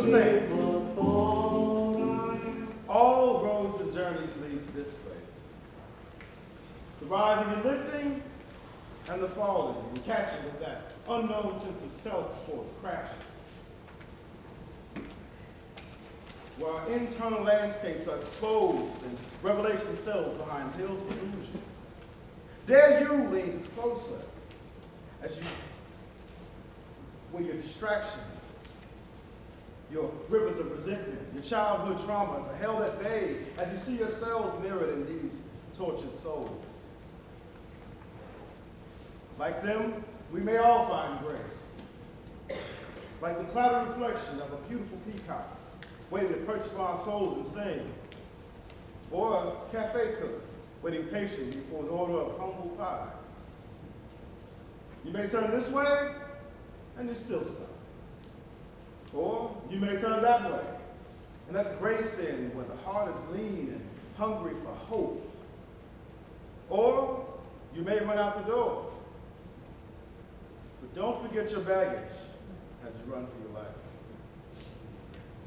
stand. All roads and journeys lead to this place. The rising and lifting, and the falling and catching of that unknown sense of self before it crashes. While internal landscapes are exposed and revelation sells behind hills of illusion. Dare you lean closer as you, with your distractions, your rivers of resentment, your childhood traumas are held at bay as you see yourselves mirrored in these tortured souls. Like them, we may all find grace. Like the clouded reflection of a beautiful peacock waiting to perch upon our souls and sing. Or a café cook waiting patiently for an order of humble pie. You may turn this way, and you're still stuck. Or you may turn that way, and let grace in where the heart is lean and hungry for hope. Or you may run out the door. But don't forget your baggage as you run for your life.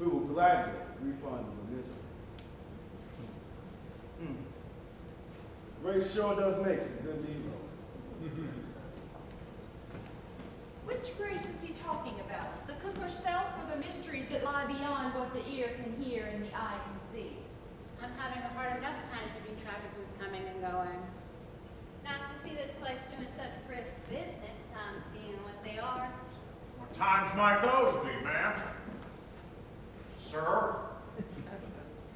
We will gladly refund your misery. Grace sure does make some good meatloaf. Which grace is he talking about? The cook herself or the mysteries that lie beyond what the ear can hear and the eye can see? I'm having a hard enough time keeping track of who's coming and going. Nice to see this place doing such brisk business, times being what they are. What times might those be, ma'am? Sir?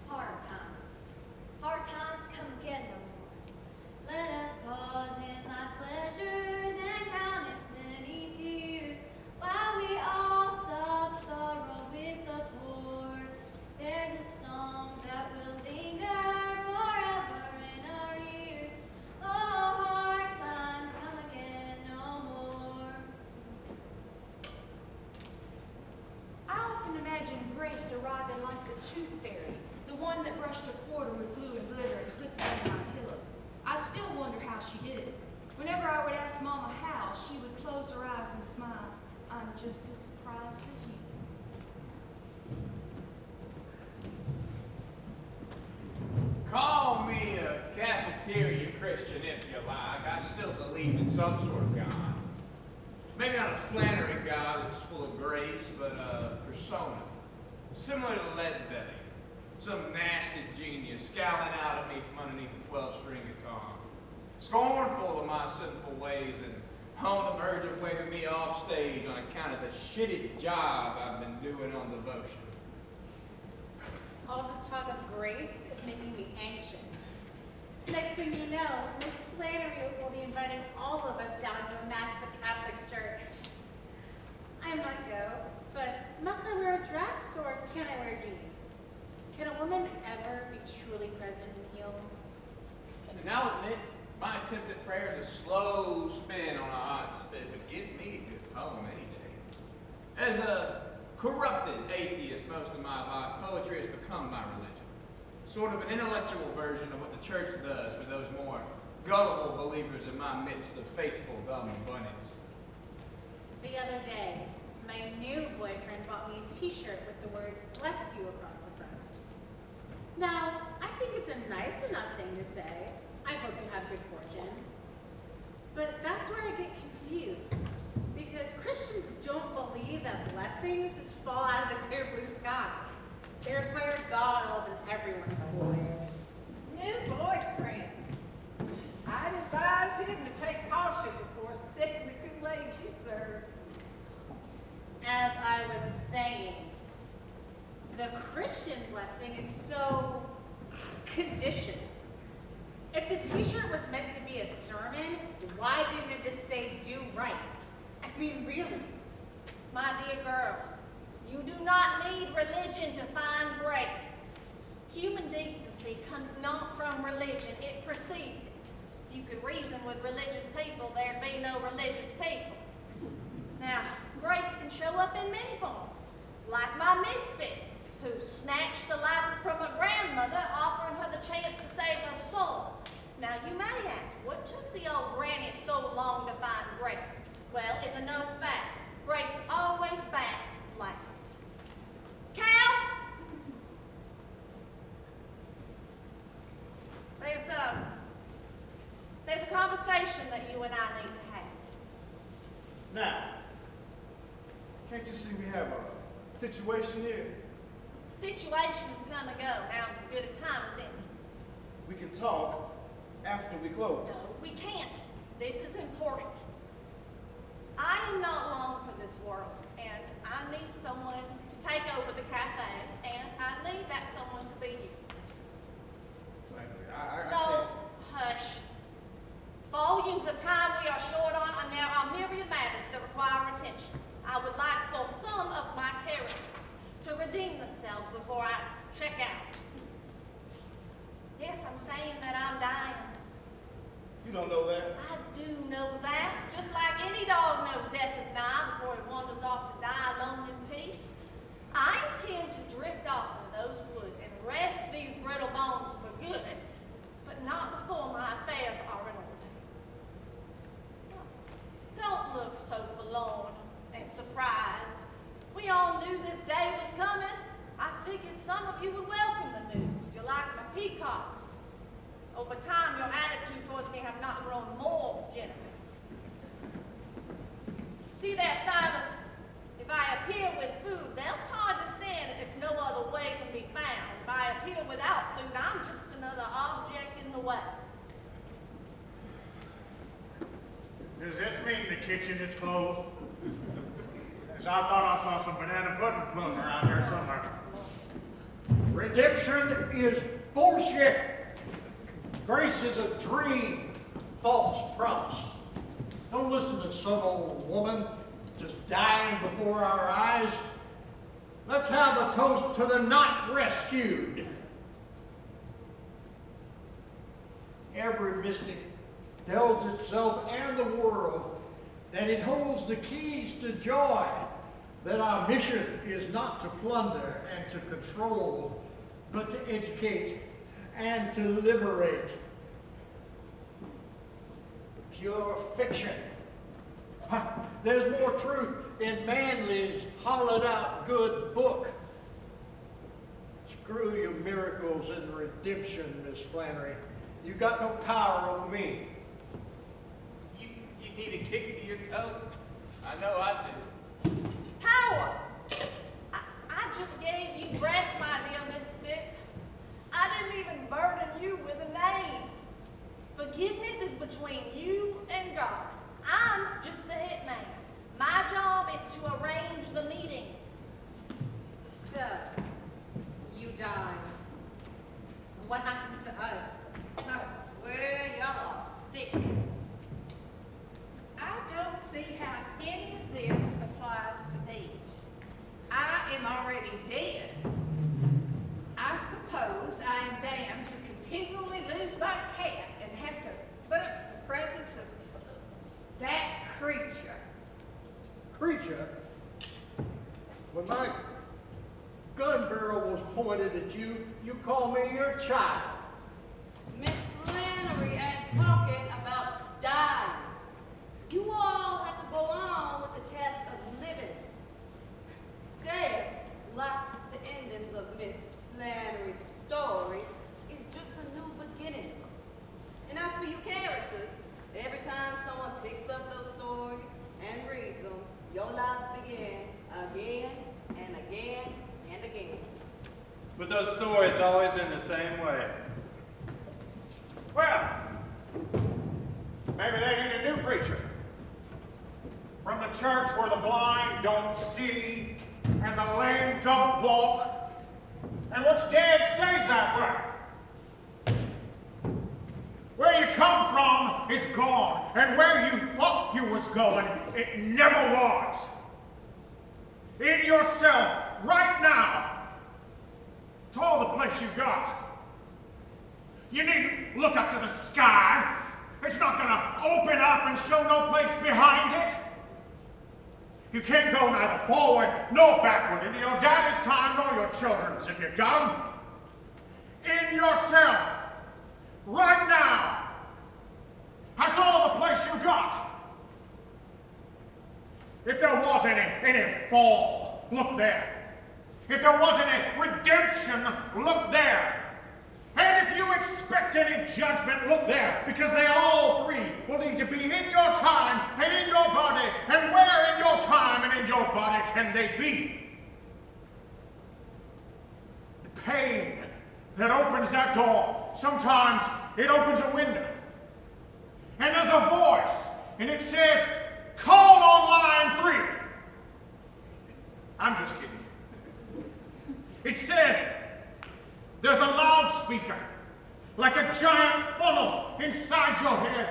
Hard times. Hard times come again no more. Let us pause in life's pleasures and count its many tears, while we all sob sorrow with the poor. There's a song that will linger forever in our ears. Oh, hard times come again no more. I often imagine Grace arriving like the tooth fairy, the one that brushed a quarter with glue and glitter and slipped it under my pillow. I still wonder how she did it. Whenever I would ask Mama how, she would close her eyes and smile. I'm just as surprised as you. Call me a cafeteria Christian if you like. I still believe in some sort of God. Maybe not a Flannery God that's full of grace, but a persona. Similar to Ledbetter. Some nasty genius scowling out at me from underneath a 12-string guitar. Scornful of my sinful ways and on the verge of waving me off stage on account of the shitty job I've been doing on devotion. All this talk of grace is making me anxious. Next thing you know, Miss Flannery will be inviting all of us down to a mass at the Catholic Church. I might go, but must I wear a dress or can I wear jeans? Can a woman ever be truly present in heels? And I'll admit, my attempt at prayer is a slow spin on a hot spit, but give me a good poem any day. As a corrupted atheist most of my life, poetry has become my religion. Sort of an intellectual version of what the church does for those more gullible believers in my midst of faithful dumb bunnies. The other day, my new boyfriend bought me a t-shirt with the words, "Bless you," across the front. Now, I think it's a nice enough thing to say, "I hope you have good fortune." But that's where I get confused, because Christians don't believe that blessings just fall out of the clear blue sky. They require God over everyone's boys. New boyfriend. I'd advise him to take caution before sipping the Kool-Aid you serve. As I was saying, the Christian blessing is so conditioned. If the t-shirt was meant to be a sermon, why didn't it just say "do right"? I mean, really. My dear girl, you do not need religion to find grace. Human decency comes not from religion, it precedes it. If you could reason with religious people, there'd be no religious people. Now, grace can show up in many forms, like my misfit, who snatched the life from a grandmother, offering her the chance to save her soul. Now, you may ask, what took the old granny so long to find grace? Well, it's a known fact. Grace always bats last. when I need to have. Now, can't you see we have a situation here? Situations come and go. Now's as good a time as any. We can talk after we close. No, we can't. This is important. I am not long for this world, and I need someone to take over the cafe, and I need that someone to be you. Flannery, I No, can't. hush. Volumes of time we are short on, and there are myriad matters that require attention. I would like for some of my characters to redeem themselves before I check out. Yes, I'm saying that I'm dying. You don't know that. I do know that. Just like any dog knows death is nigh before it wanders off to die alone in peace. I intend to drift off in those woods and rest these brittle bones for good, but not before my affairs are in order. Don't look so forlorn and surprised. We all knew this day was coming. I figured some of you would welcome the news. You're like my peacocks. Over time, your attitude towards me have not grown more generous. See there, Silas? If I appear with food, they'll condescend if no other way can be found. If I appear without food, I'm just another object in the way. Does this mean the kitchen is closed? Because I thought I saw some banana pudding floating around here somewhere. Redemption is bullshit. Grace is a dream, false promise. Don't listen to some old woman just dying before our eyes. Let's have a toast to the not rescued. Every mystic tells itself and the world that it holds the keys to joy, that our mission is not to plunder and to control, but to educate and to liberate. Pure fiction. There's more truth in Manly's hollowed out good book. Screw your miracles and redemption, Miss Flannery. You got no power over me. You need a kick to your toe? I know I do. Power! I just gave you breath, my dear misfit. I didn't even burden you with a name. Forgiveness is between you and God. I'm just the hitman. My job is to arrange the meeting. So, you die. What happens to us? I swear y'all are thick. I don't see how any of this applies to me. I am already dead. I suppose I am damned to continually lose my cat and have to put up with the presence of that creature. Creature? When my gun barrel was pointed at you, you called me your child. Miss Flannery ain't talking about dying. You all have to go on with the task of living. Death, like the endings of Miss Flannery's stories, is just a new beginning. And as for you characters, every time someone picks up those stories and reads them, your lives begin again and again and again. But those stories always end the same way. Well, maybe they need a new preacher. From the church where the blind don't see and the lame don't walk, and what's dead stays that way. Where you come from is gone, and where you thought you was going, it never was. In yourself, right now, it's all the place you got. You needn't look up to the sky. It's not gonna open up and show no place behind it. You can't go neither forward nor backward into your daddy's time nor your children's if you got 'em. In yourself, right now. That's all the place you got. If there was any fall, look there. If there was any redemption, look there. And if you expect any judgment, look there, because they all three will need to be in your time and in your body. And where in your time and in your body can they be? The pain that opens that door, sometimes it opens a window. And there's a voice, and it says, call on line 3. I'm just kidding. It says, there's a loudspeaker, like a giant funnel inside your head,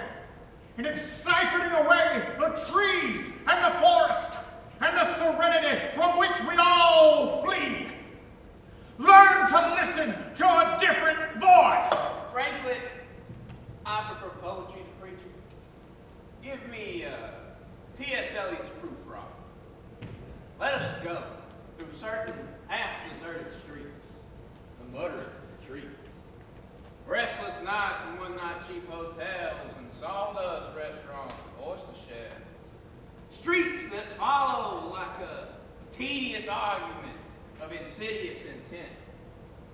and it's siphoning away the trees and the forest and the serenity from which we all flee. Learn to listen to a different voice. Frankly, I prefer poetry to preaching. Give me T.S. Eliot's Proof Rock. Let us go through certain half-deserted streets, the mutter of the trees, restless nights and one-night cheap hotels and sawdust restaurants and oyster sheds, streets that follow like a tedious argument of insidious intent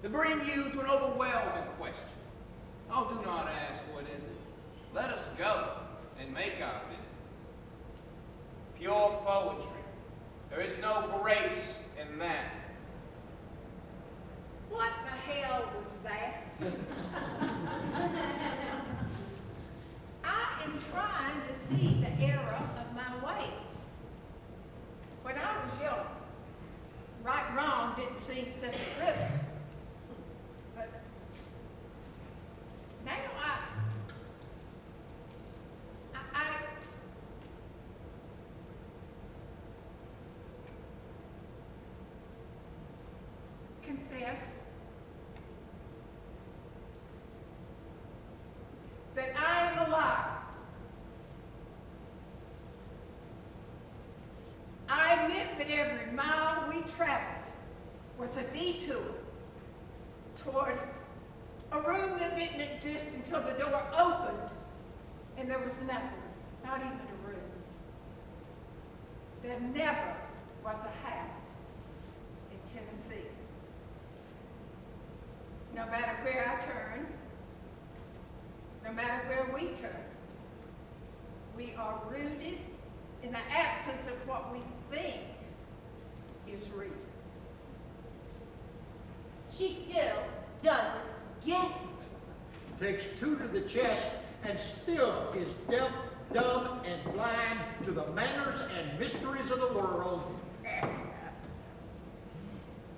to bring you to an overwhelming question. Oh, do not ask, what is it? Let us go and make our visit. Pure poetry. There is no grace in that. What the hell was that? I am trying to see the error of my ways. When I was young, right and wrong didn't seem such a riddle. But now I confess that I am a liar. I admit that every mile we traveled was a detour toward a room that didn't exist until the door opened and there was nothing, not even a room. There never was a house in Tennessee. No matter where I turn, no matter where we turn, we are rooted in the absence of what we think is real. She still doesn't get it. Takes 2 to the chest and still is deaf, dumb, and blind to the manners and mysteries of the world.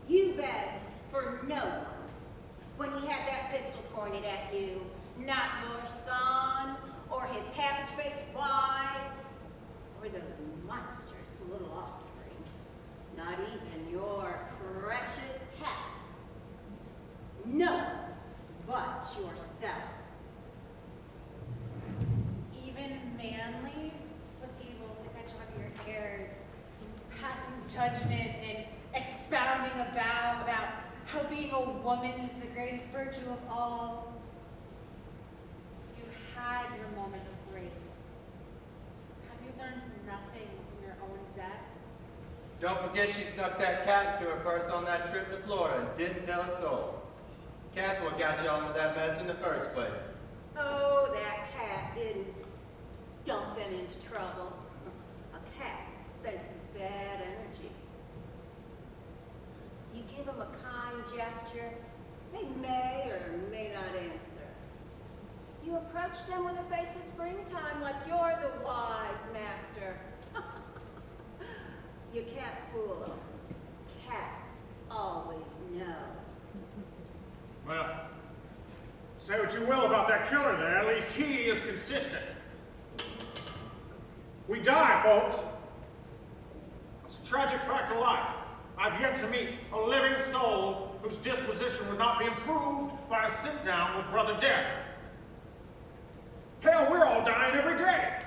You begged for no one when he had that pistol pointed at you. Not your son, or his cabbage-faced wife, or those monstrous little offspring. Not even your precious cat. No one but yourself. Even Manly was able to catch on to your errors, passing judgment and expounding about how being a woman is the greatest virtue of all. You had your moment of grace. Have you learned nothing from your own death? Don't forget she snuck that cat into her purse on that trip to Florida and didn't tell a soul. Cat's what got y'all into that mess in the first place. Oh, that cat didn't dump them into trouble. A cat senses bad energy. You give them a kind gesture, they may or may not answer. You approach them with a face of springtime like you're the wise master. You can't fool them. Cats always know. Well, say what you will about that killer there, at least he is consistent. We die, folks. It's a tragic fact of life. I've yet to meet a living soul whose disposition would not be improved by a sit-down with Brother Death. Hell, we're all dying every day.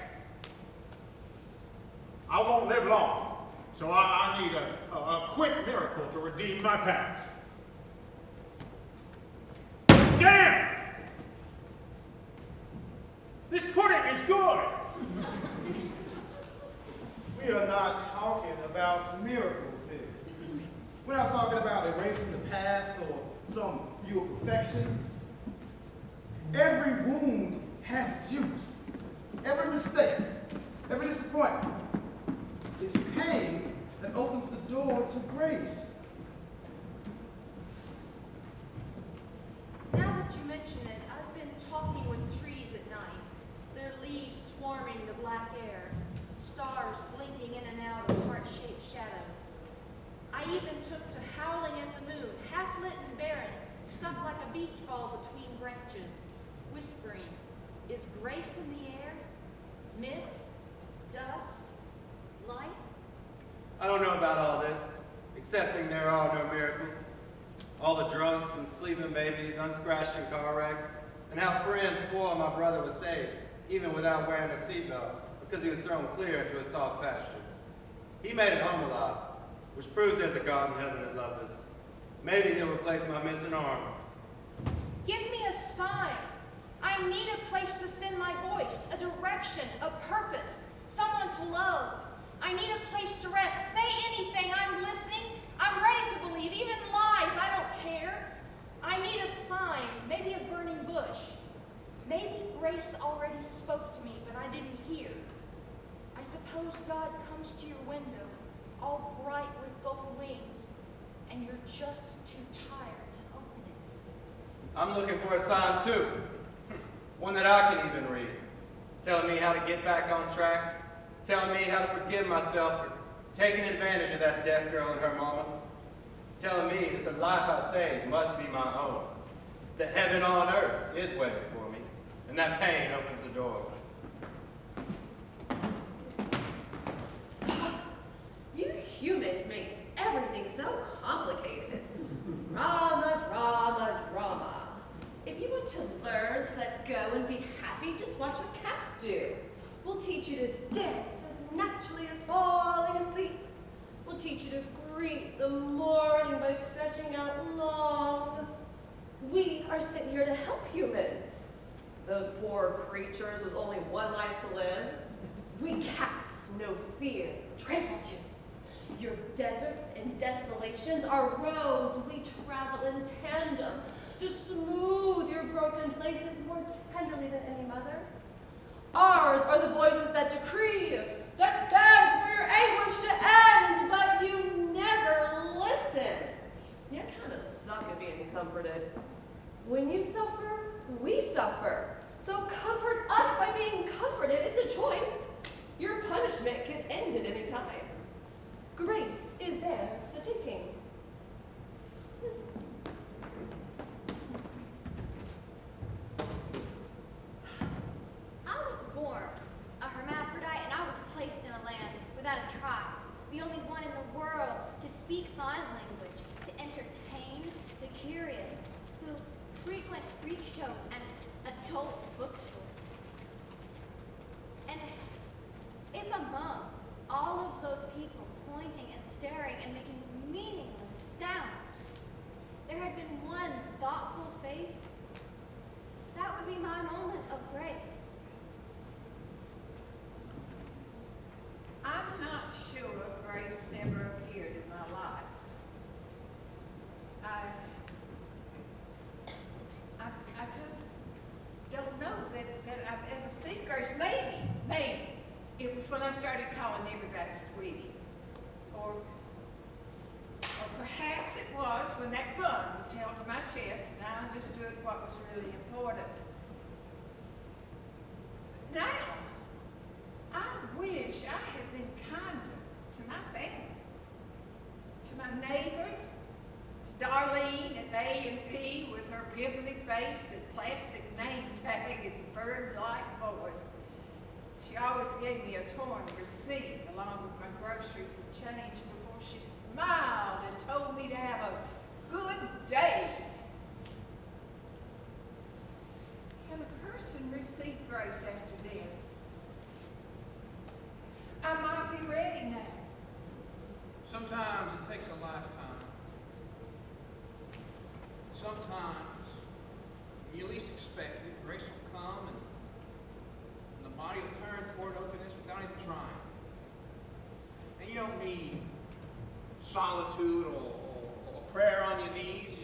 I won't live long, so I need a quick miracle to redeem my past. Damn! This pudding is good! We are not talking about miracles here. We're not talking about erasing the past or some view of perfection. Every wound has its use. Every mistake, every disappointment, is pain that opens the door to grace. Now that you mention it, I've been talking with trees at night, their leaves swarming the black air, stars blinking in and out of heart-shaped shadows. I even took to howling at the moon, half-lit and barren, stuck like a beach ball between branches, whispering, is grace in the air? Mist? Dust? Light? I don't know about all this, excepting there are no miracles. All the drunks and sleeping babies unscratched in car wrecks, and how friends swore my brother was saved, even without wearing a seatbelt, because he was thrown clear into a soft pasture. He made it home alive, which proves there's a God in heaven that loves us. Maybe he'll replace my missing arm. Give me a sign. I need a place to send my voice, a direction, a purpose, someone to love. I need a place to rest. Say anything, I'm listening. I'm ready to believe, even lies, I don't care. I need a sign, maybe a burning bush. Maybe grace already spoke to me, but I didn't hear. I suppose God comes to your window, all bright with gold wings, and you're just too tired to open it. I'm looking for a sign too. One that I can even read. Telling me how to get back on track. Telling me how to forgive myself for taking advantage of that deaf girl and her mama. Telling me that the life I saved must be my own. That heaven on earth is waiting for me. And that pain opens the door. You humans make everything so complicated. Drama, drama, drama. If you want to learn to let go and be happy, just watch what cats do. We'll teach you to dance as naturally as falling asleep. We'll teach you to greet the morning by stretching out long. We are sent here to help humans. Those poor creatures with only one life to live. We cats know fear tramples humans. Your deserts and desolations are roads we travel in tandem to smooth your broken places more tenderly than any mother. Ours are the voices that decree, that beg for your anguish to end, but you never listen. You kind of suck at being comforted. When you suffer, we suffer. So comfort us by being comforted. It's a choice. Your punishment can end at any time. Grace is there for the taking. I was born a hermaphrodite, and I was placed in a land without a tribe, the only one in the world to speak my language, to entertain the curious, who frequent freak shows and adult bookstores. And if among all of those people pointing and staring and making meaningless sounds, there had been one thoughtful face, that would be my moment of grace. I'm not sure grace never appeared in my life. I just don't know that I've ever seen grace. Maybe it was when I started calling everybody sweetie. Or perhaps it was when that gun was held to my chest and I understood what was really important. Now, I wish I had been kinder to my family, to my neighbors, to Darlene at A&P with her pimply face and plastic name tag and bird-like voice. She always gave me a torn receipt along with my groceries and change before she smiled and told me to have a good day. Can a person receive grace after death? I might be ready now. Sometimes it takes a lifetime. Sometimes, when you least expect it, grace will come and the body will turn toward openness without even trying. And you don't need solitude or prayer on your knees.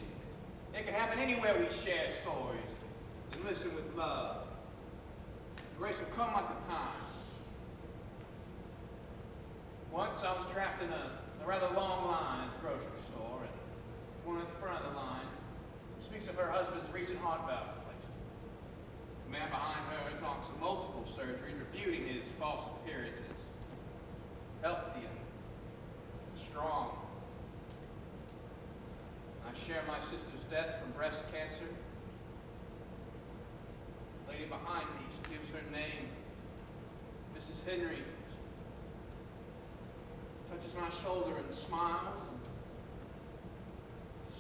It can happen anywhere we share stories. The and listen with love. Grace will come like the time. Once I was trapped in a rather long line at the grocery store, and one at the front of the line speaks of her husband's recent heart valve replacement. The man behind her talks of multiple surgeries refuting his false appearances. Healthy and strong. I share my sister's death from breast cancer. The lady behind me, she gives her name, Mrs. Henry. Touches my shoulder and smiles.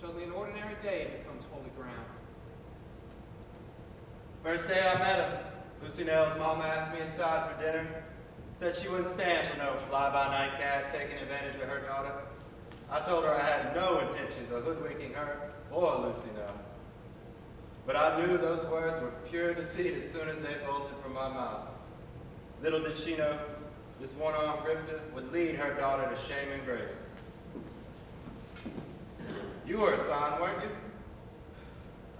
Suddenly an ordinary day becomes holy ground. First day I met him, Lucy Nell's mom asked me inside for dinner. Said she wouldn't stand for no fly-by-night cat taking advantage of her daughter. I told her I had no intentions of hoodwinking her or Lucy Nell. But I knew those words were pure deceit as soon as they bolted from my mouth. Little did she know, this one-armed grifter would lead her daughter to shame and grace. You were assigned, weren't you?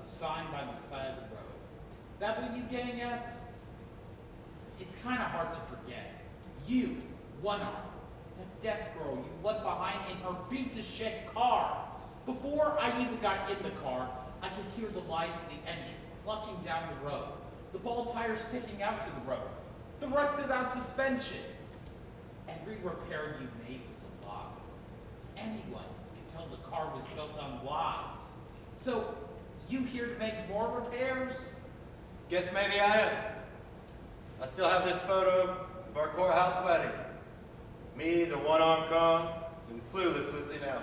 Assigned by the side of the road. That what you getting at? It's kind of hard to forget. You, one arm, that deaf girl you left behind in her beat-to-shit car. Before I even got in the car, I could hear the lies of the engine clucking down the road, the ball tires sticking out to the road, the rusted-out suspension. Every repair you made was a lie. Anyone could tell the car was built on lies. So, you here to make more repairs? Guess maybe I am. I still have this photo of our courthouse wedding. Me, the one-armed con, and clueless Lucy Nell.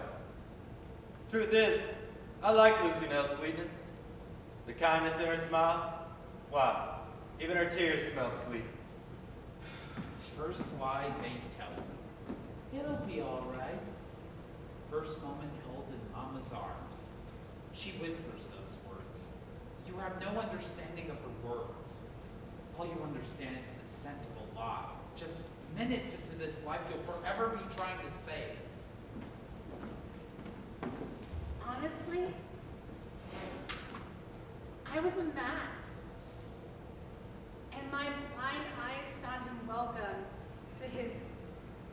Truth is, I like Lucy Nell's sweetness. The kindness in her smile. Why, even her tears smelled sweet. First lie they tell me. It'll be all right. First moment held in Mama's arms. She whispers those words. You have no understanding of her words. All you understand is the scent of a lie. Just minutes into this life you'll forever be trying to save. Honestly, I was a gnat. And my blind eyes found him welcome to his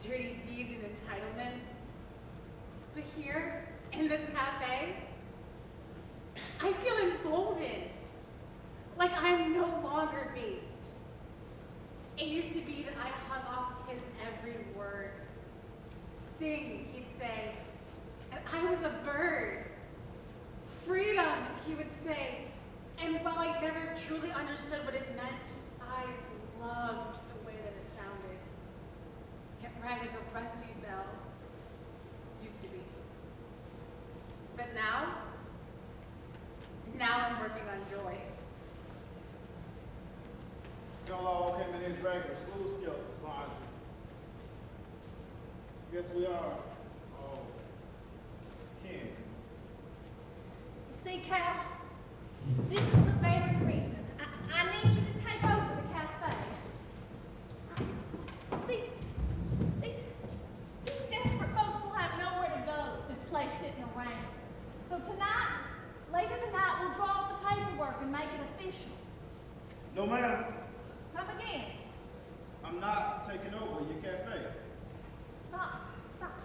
dirty deeds and entitlement. But here, in this cafe, I feel emboldened. Like I'm no longer beat. It used to be that I hung off his every word. Sing, he'd say, and I was a bird. Freedom, he would say, and while I never truly understood what it meant, I loved the way that it sounded. It rang like a rusty bell. Used to be. But now I'm working on joy. Y'all all came in here dragging a slew of skeletons behind you. Yes, we are. Oh, Ken. You see, Cal, this is the very reason I need you to take over the cafe. These desperate folks will have nowhere to go with this place sitting around. So later tonight, we'll draw up the paperwork and make it official. No, ma'am. Come again. I'm not taking over your cafe. Stop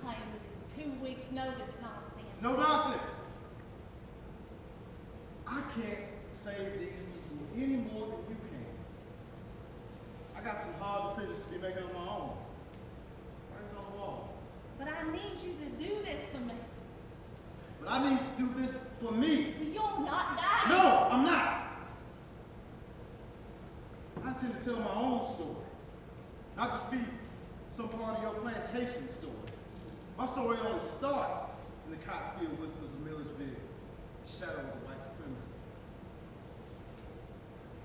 playing with this 2 weeks notice nonsense. It's no nonsense. I can't save these people any more than you can. I got some hard decisions to be making on my own. Writing's on the wall. But I need you to do this for me. But I need to do this for me. You're not dying. No, I'm not. I intend to tell my own story. Not just be some part of your plantation story. My story only starts in the cotton field whispers of Millersville, the shadows of white supremacy.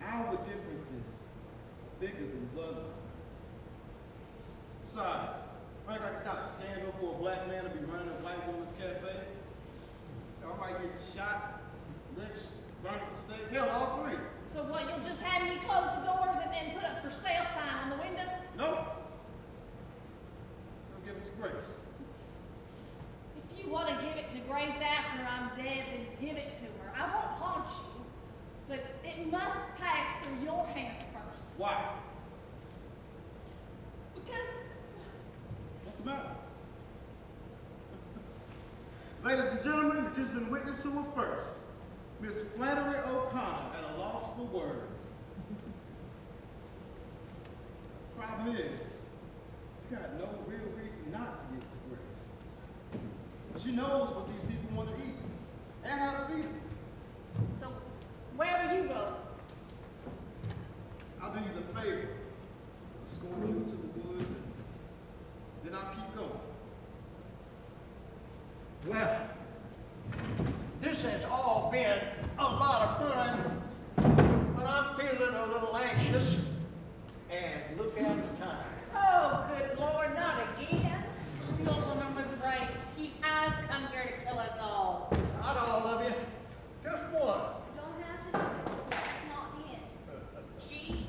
Our differences are bigger than bloodlines. Besides, right, like it's not a scandal for a black man to be running a white woman's cafe. I might get shot, lynched, burned at the stake. Hell, all three. So what, you'll just have me close the doors and then put a for sale sign on the window? Nope. Don't give it to Grace. If you want to give it to Grace after I'm dead, then give it to her. I won't haunt you, but it must after your hands first. Why? Because What's the matter? Ladies and gentlemen, you've just been witness to her first. Miss Flannery O'Connor at a loss for words. Problem is, you got no real reason not to give it to Grace. She knows what these people want to eat and how to feed them. So, where will you go? I'll do you the favor of escorting you to the woods, and then I'll keep going. Well, this has all been a lot of fun, but I'm feeling a little anxious. And look at the time. Oh, good Lord, not again. The old woman was right. He has come here to kill us all. Not all of you, just one. You don't have to do this. That's not him. She,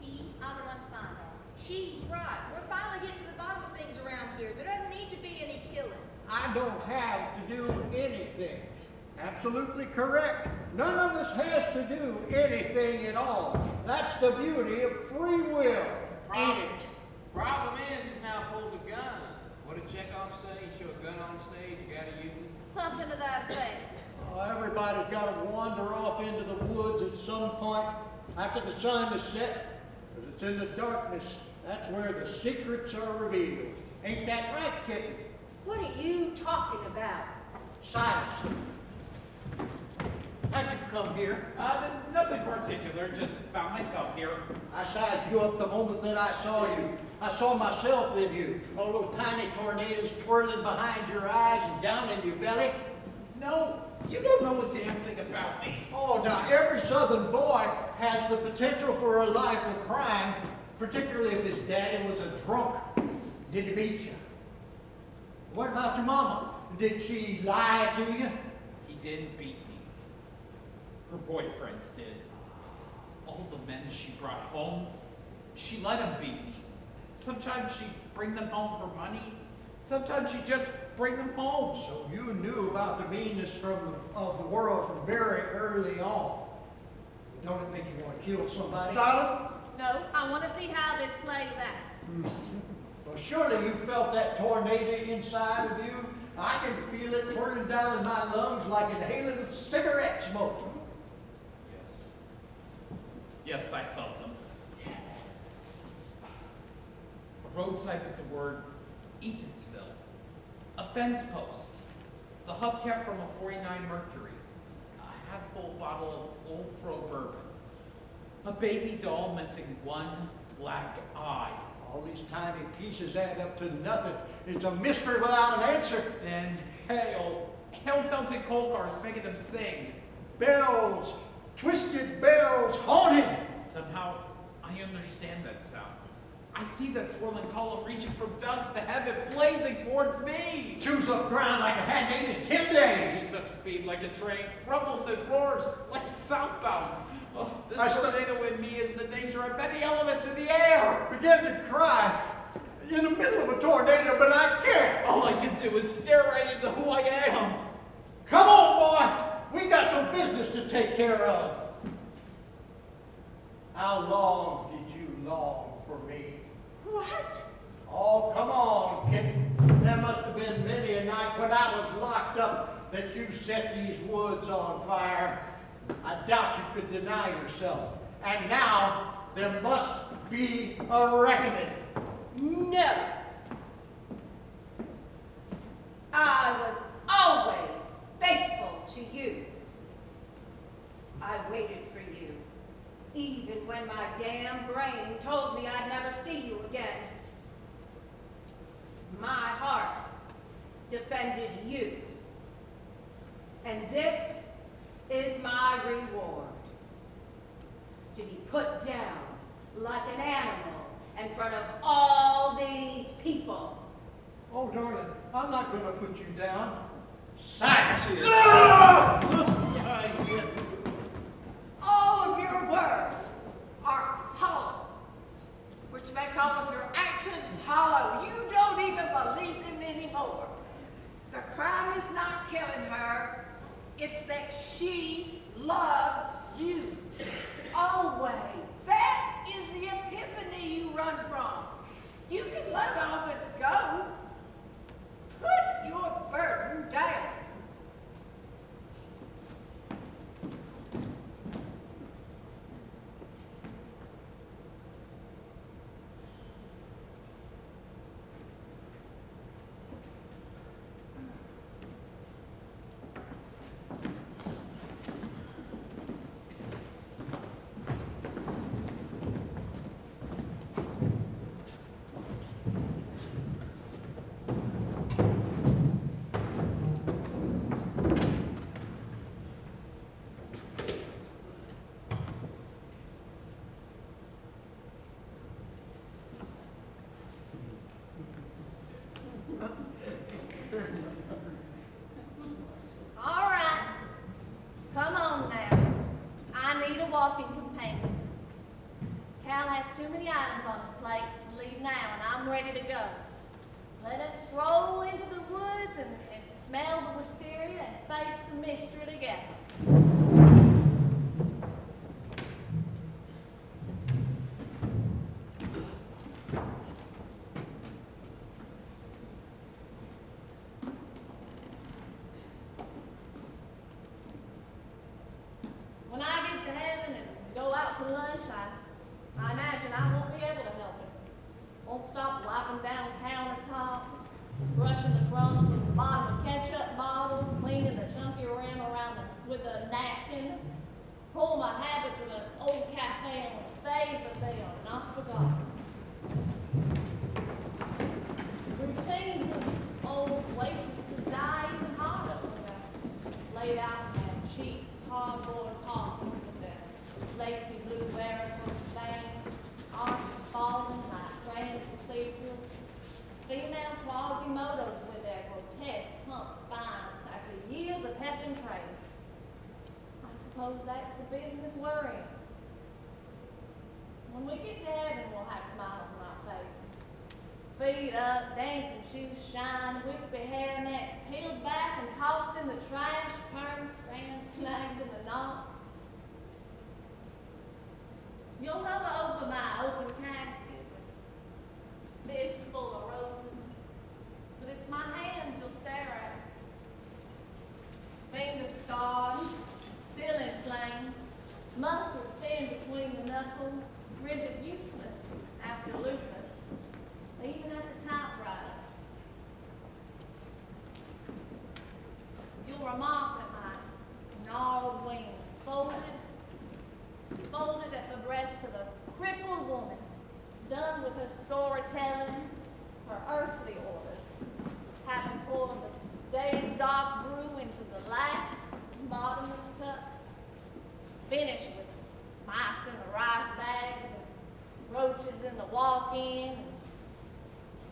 he, either one's fine. She's right. We're finally getting to the bottom of things around here. There doesn't need to be any killing. I don't have to do anything. Absolutely correct. None of us has to do anything at all. That's the beauty of free will, ain't it? Problem is, he's now pulled a gun. What did Chekhov say? You show a gun on stage, you gotta use it. Something to that effect. Oh, everybody's got to wander off into the woods at some point after the sun is set, because it's in the darkness. That's where the secrets are revealed. Ain't that right, kitten? What are you talking about? Silas, how'd you come here? Nothing particular, just found myself here. I sized you up the moment that I saw you. I saw myself in you. All those tiny tornadoes twirling behind your eyes and down in your belly. No, you don't know a damn thing about me. Oh, now every southern boy has the potential for a life of crime, particularly if his daddy was a drunk. Did he beat you? What about your mama? Did she lie to you? He didn't beat me. Her boyfriends did. All the men she brought home, she let them beat me. Sometimes she'd bring them home for money. Sometimes she'd just bring them home. So you knew about the meanness of the world from very early on. Don't it make you want to kill somebody? Silas? No, I want to see how this plays out. Well, surely you felt that tornado inside of you. I can feel it twirling down in my lungs like inhaling cigarette smoke. Yes. Yes, I felt them. A roadside with the word Eatansville. A fence post. The hubcap from a 49 Mercury. A half-full bottle of Old Crow bourbon. A baby doll missing one black eye. All these tiny pieces add up to nothing. It's a mystery without an answer. Then hail. Hail-pelted coal cars making them sing. Bells, twisted bells, haunted. Somehow, I understand that sound. I see that swirling column reaching from dust to heaven, blazing towards me. Chews up ground like it hadn't eaten in 10 days. Picks up speed like a train, rumbles and roars like a southbound. Oh, this I tornado in me is the nature of many elements in the air. Began to cry in the middle of a tornado, but I can't. All I can do is stare right into who I am. Come on, boy. We got some business to take care of. How long did you long for me? What? Oh, come on, kitten. There must have been many a night when I was locked up that you set these woods on fire. I doubt you could deny yourself. And now there must be a reckoning. No. I was always faithful to you. I waited for you, even when my damn brain told me I'd never see you again. My heart defended you. And this is my reward. To be put down like an animal in front of all these people. Oh, darling, I'm not going to put you down. Silence is. All of your words are hollow, which make all of your actions hollow. You don't even believe them anymore. The crime is not killing her. It's that she loves you. Always. That is the epiphany you run from. You can let all this go. Put your burden down. All right. Come on now. I need a walking companion. Cal has too many items on his plate to leave now, and I'm ready to go. Let us stroll into the woods and smell the wisteria and face the mystery together. When I get to heaven and go out to lunch, I imagine I won't be able to help it. Won't stop wiping down countertops, brushing the crumbs from the bottom of ketchup bottles, cleaning the chunky rim around with a napkin. Pull my habits of an old cafe on a fade, but they are not forgotten. Routines of old waitresses die even harder when they're laid out in that cheap cardboard coffin with their lacy blue varicose veins, arches falling like grand cathedrals, female Quasimodos with their grotesque hump spines after years of heft and trace. I suppose that's the business we're in. When we get to heaven, we'll have smiles on our faces. Feet up, dancing shoes shine, wispy hairnets peeled back and tossed in the trash, perm strands snagged in the knots. You'll have an open casket with this full of roses, but it's my hands you'll stare at. Fingers scarred, still inflamed, muscles thin between the knuckles, rigid useless after lupus, even at the typewriter. You'll remark at my gnarled wings, folded at the breasts of a crippled woman, done with her storytelling, her earthly orders, having poured the day's dark brew into the last bottomless cup, finished with mice in the rice bags and roaches in the walk-in, and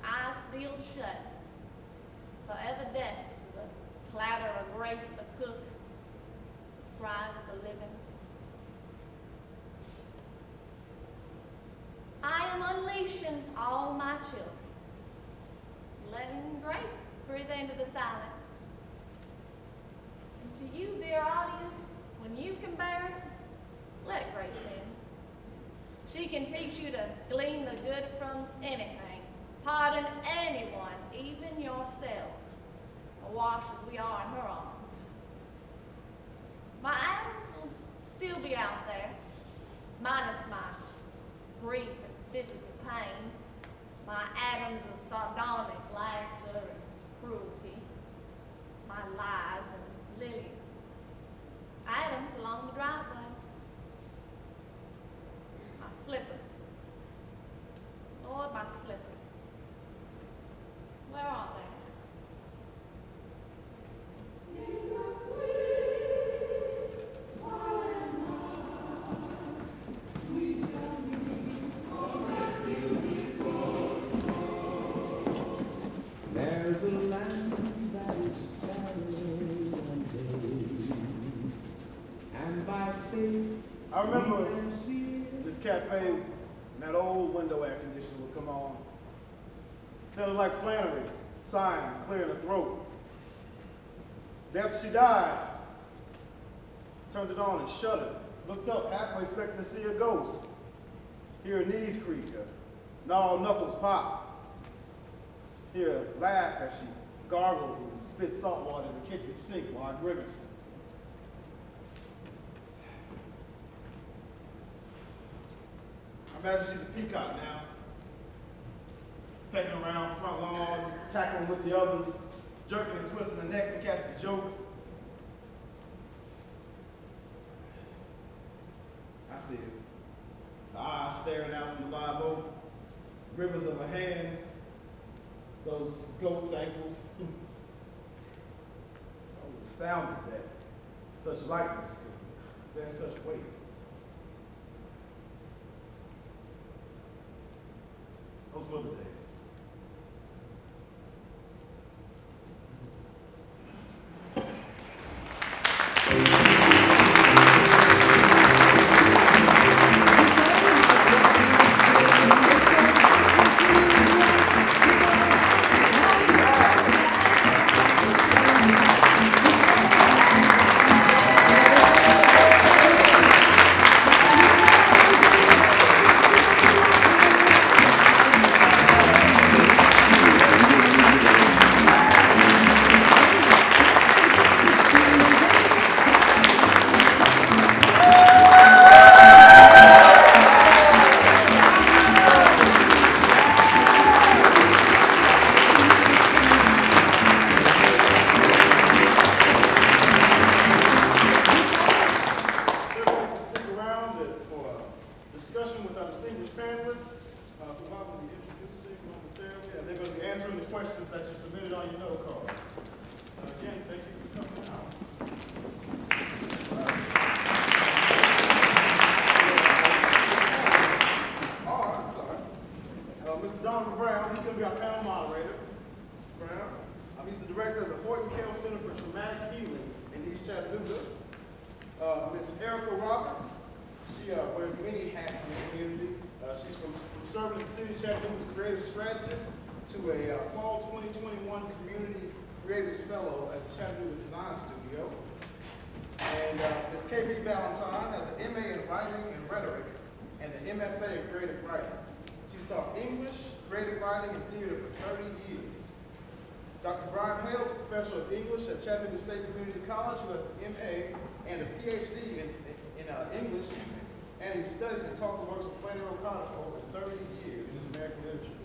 eyes sealed shut, forever deaf to the clatter of grace the cook, cries the living. I am unleashing all my children, letting grace breathe into the silence. And to you, dear audience, when you can bear it, let grace in. She can teach you to glean the good from anything, pardon anyone, even yourselves, awash as we are in her arms. My atoms will still be out there, minus my grief and physical pain, my atoms of sardonic laughter and cruelty, my lies and lilies, atoms along the driveway, my slippers, Lord, my slippers, where are they? There's a land that is fairer one day, and by faith I remember we can see it. this cafe, and that old window air conditioner would come on. Sounded like Flannery, sighing, clearing her throat. Then after she died, turned it on and shuddered. Looked up halfway expecting to see a ghost. Hear her knees creak, gnarled knuckles pop. Hear her laugh as she gargled and spit salt water in the kitchen sink while I grimaced. I imagine she's a peacock now, pecking around front lawn, cackling with the others, jerking and twisting her neck to catch the joke. I see it. The eyes staring out from the live oak, rivers of her hands, those goat's ankles. I was astounded that such lightness could bear such weight. Those were the days. Chattanooga. Miss Erica Roberts, she wears many hats in the community. She's from serving as the City of Chattanooga's creative strategist to a Fall 2021 Community Creatives Fellow at the Chattanooga Design Studio. And Ms. KB Valentine has an MA in Writing and Rhetoric and an MFA in Creative Writing. She's taught English, creative writing, and theater for 30 years. Dr. Brian Hales, professor of English at Chattanooga State Community College, who has an MA and a PhD in English, and he studied and taught the works of Flannery O'Connor for over 30 years in his American literature.